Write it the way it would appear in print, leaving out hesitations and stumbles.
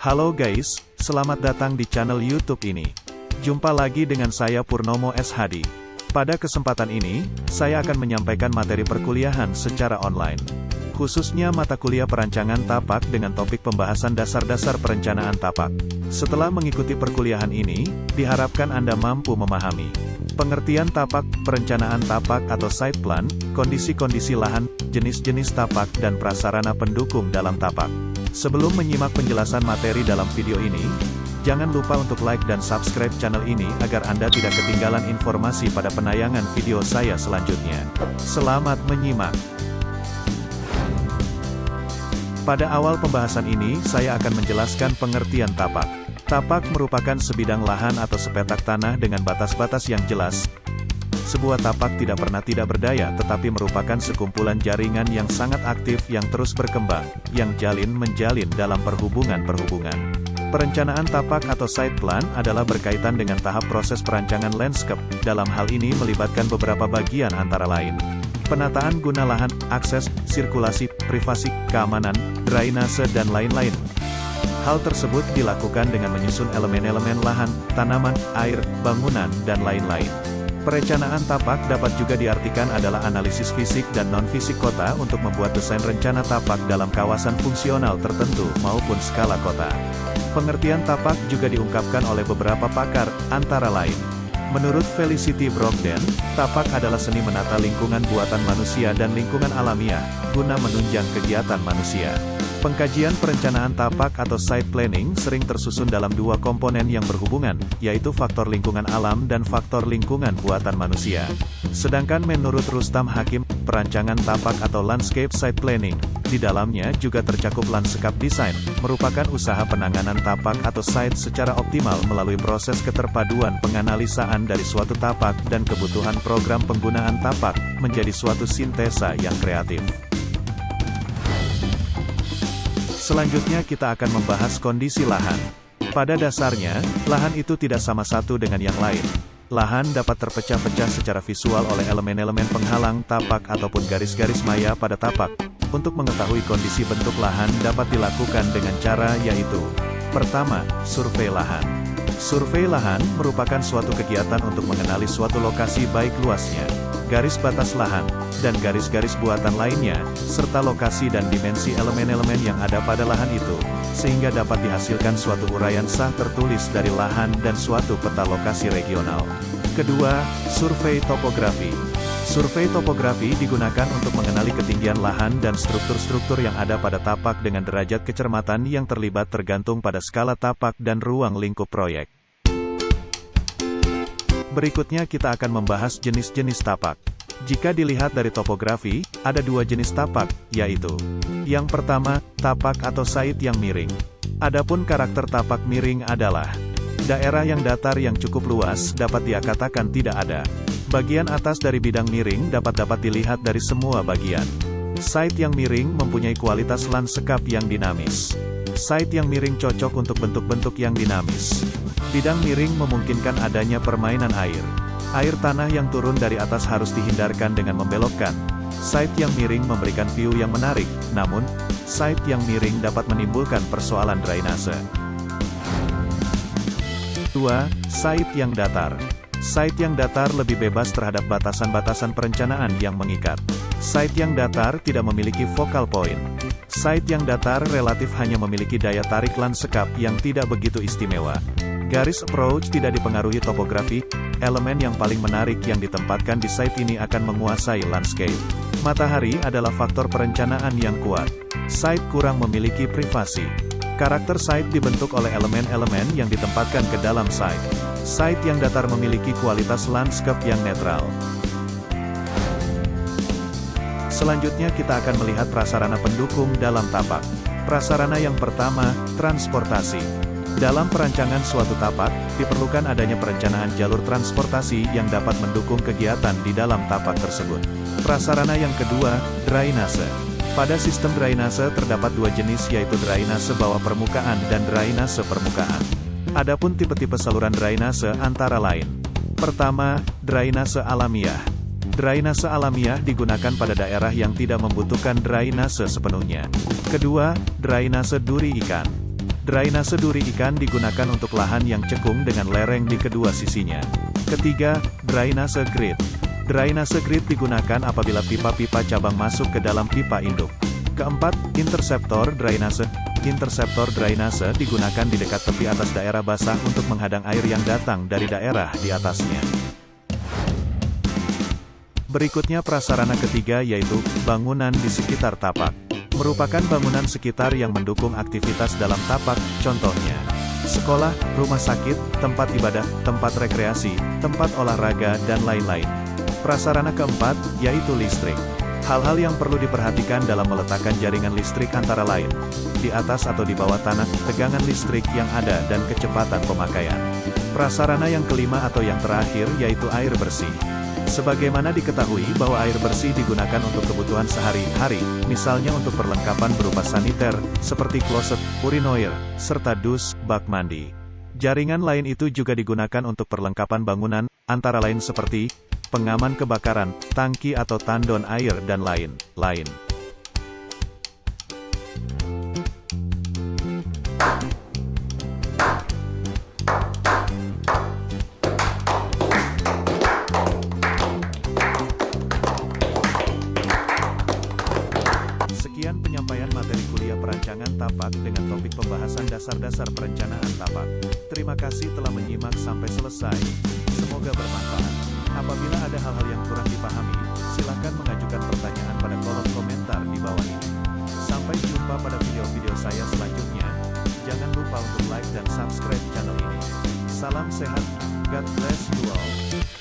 Halo guys, selamat datang di channel YouTube ini. Jumpa lagi dengan saya Purnomo S. Hadi. Pada kesempatan ini, saya akan menyampaikan materi perkuliahan secara online. Khususnya mata kuliah perancangan tapak dengan topik pembahasan dasar-dasar perencanaan tapak. Setelah mengikuti perkuliahan ini, diharapkan Anda mampu memahami pengertian tapak, perencanaan tapak atau site plan, kondisi-kondisi lahan, jenis-jenis tapak dan prasarana pendukung dalam tapak. Sebelum menyimak penjelasan materi dalam video ini, jangan lupa untuk like dan subscribe channel ini agar Anda tidak ketinggalan informasi pada penayangan video saya selanjutnya. Selamat menyimak. Pada awal pembahasan ini, saya akan menjelaskan pengertian tapak. Tapak merupakan sebidang lahan atau sepetak tanah dengan batas-batas yang jelas. Sebuah tapak tidak pernah tidak berdaya, tetapi merupakan sekumpulan jaringan yang sangat aktif yang terus berkembang, yang jalin menjalin dalam perhubungan-perhubungan. Perencanaan tapak atau site plan adalah berkaitan dengan tahap proses perancangan landscape, dalam hal ini melibatkan beberapa bagian antara lain penataan guna lahan, akses, sirkulasi, privasi, keamanan, drainase dan lain-lain. Hal tersebut dilakukan dengan menyusun elemen-elemen lahan, tanaman, air, bangunan, dan lain-lain. Perencanaan tapak dapat juga diartikan adalah analisis fisik dan non-fisik kota untuk membuat desain rencana tapak dalam kawasan fungsional tertentu maupun skala kota. Pengertian tapak juga diungkapkan oleh beberapa pakar, antara lain. Menurut Felicity Brogden, tapak adalah seni menata lingkungan buatan manusia dan lingkungan alamiah, guna menunjang kegiatan manusia. Pengkajian perencanaan tapak atau site planning sering tersusun dalam dua komponen yang berhubungan, yaitu faktor lingkungan alam dan faktor lingkungan buatan manusia. Sedangkan menurut Rustam Hakim, perancangan tapak atau landscape site planning, di dalamnya juga tercakup landscape design, merupakan usaha penanganan tapak atau site secara optimal melalui proses keterpaduan penganalisaan dari suatu tapak dan kebutuhan program penggunaan tapak, menjadi suatu sintesa yang kreatif. Selanjutnya kita akan membahas kondisi lahan. Pada dasarnya, lahan itu tidak sama satu dengan yang lain. Lahan dapat terpecah-pecah secara visual oleh elemen-elemen penghalang tapak ataupun garis-garis maya pada tapak. Untuk mengetahui kondisi bentuk lahan dapat dilakukan dengan cara yaitu: pertama, survei lahan. Survei lahan merupakan suatu kegiatan untuk mengenali suatu lokasi baik luasnya, garis batas lahan, dan garis-garis buatan lainnya, serta lokasi dan dimensi elemen-elemen yang ada pada lahan itu, sehingga dapat dihasilkan suatu uraian sah tertulis dari lahan dan suatu peta lokasi regional. Kedua, survei topografi. Survei topografi digunakan untuk mengenali ketinggian lahan dan struktur-struktur yang ada pada tapak dengan derajat kecermatan yang terlibat tergantung pada skala tapak dan ruang lingkup proyek. Berikutnya kita akan membahas jenis-jenis tapak. Jika dilihat dari topografi, ada dua jenis tapak, yaitu: yang pertama, tapak atau site yang miring. Adapun karakter tapak miring adalah daerah yang datar yang cukup luas dapat dikatakan tidak ada. Bagian atas dari bidang miring dapat dilihat dari semua bagian. Site yang miring mempunyai kualitas lanskap yang dinamis. Site yang miring cocok untuk bentuk-bentuk yang dinamis. Bidang miring memungkinkan adanya permainan air. Air tanah yang turun dari atas harus dihindarkan dengan membelokkan. Site yang miring memberikan view yang menarik, namun, site yang miring dapat menimbulkan persoalan drainase. 2. Site yang datar. Site yang datar lebih bebas terhadap batasan-batasan perencanaan yang mengikat. Site yang datar tidak memiliki focal point. Site yang datar relatif hanya memiliki daya tarik lanskap yang tidak begitu istimewa. Garis approach tidak dipengaruhi topografi. Elemen yang paling menarik yang ditempatkan di site ini akan menguasai landscape. Matahari adalah faktor perencanaan yang kuat. Site kurang memiliki privasi. Karakter site dibentuk oleh elemen-elemen yang ditempatkan ke dalam site. Site yang datar memiliki kualitas landscape yang netral. Selanjutnya kita akan melihat prasarana pendukung dalam tapak. Prasarana yang pertama, transportasi. Dalam perancangan suatu tapak, diperlukan adanya perencanaan jalur transportasi yang dapat mendukung kegiatan di dalam tapak tersebut. Prasarana yang kedua, drainase. Pada sistem drainase terdapat dua jenis, yaitu drainase bawah permukaan dan drainase permukaan. Adapun tipe-tipe saluran drainase antara lain: pertama, drainase alamiah. Drainase alamiah digunakan pada daerah yang tidak membutuhkan drainase sepenuhnya. Kedua, drainase duri ikan. Drainase duri ikan digunakan untuk lahan yang cekung dengan lereng di kedua sisinya. Ketiga, drainase grid. Drainase grid digunakan apabila pipa-pipa cabang masuk ke dalam pipa induk. Keempat, interseptor drainase. Interseptor drainase digunakan di dekat tepi atas daerah basah untuk menghadang air yang datang dari daerah di atasnya. Berikutnya prasarana ketiga yaitu, bangunan di sekitar tapak. Merupakan bangunan sekitar yang mendukung aktivitas dalam tapak, contohnya sekolah, rumah sakit, tempat ibadah, tempat rekreasi, tempat olahraga, dan lain-lain. Prasarana keempat, yaitu listrik. Hal-hal yang perlu diperhatikan dalam meletakkan jaringan listrik antara lain, di atas atau di bawah tanah, tegangan listrik yang ada dan kecepatan pemakaian. Prasarana yang kelima atau yang terakhir yaitu air bersih. Sebagaimana diketahui bahwa air bersih digunakan untuk kebutuhan sehari-hari, misalnya untuk perlengkapan berupa saniter, seperti kloset, urinoir, serta dus, bak mandi. Jaringan lain itu juga digunakan untuk perlengkapan bangunan, antara lain seperti pengaman kebakaran, tangki atau tandon air dan lain-lain. Sekian penyampaian materi kuliah perancangan tapak dengan topik pembahasan dasar-dasar perencanaan tapak. Terima kasih telah menyimak sampai selesai. Semoga bermanfaat. Apabila ada hal-hal yang kurang dipahami, silakan mengajukan pertanyaan pada kolom komentar di bawah ini. Sampai jumpa pada video-video saya selanjutnya. Jangan lupa untuk like dan subscribe channel ini. Salam sehat, God bless you all.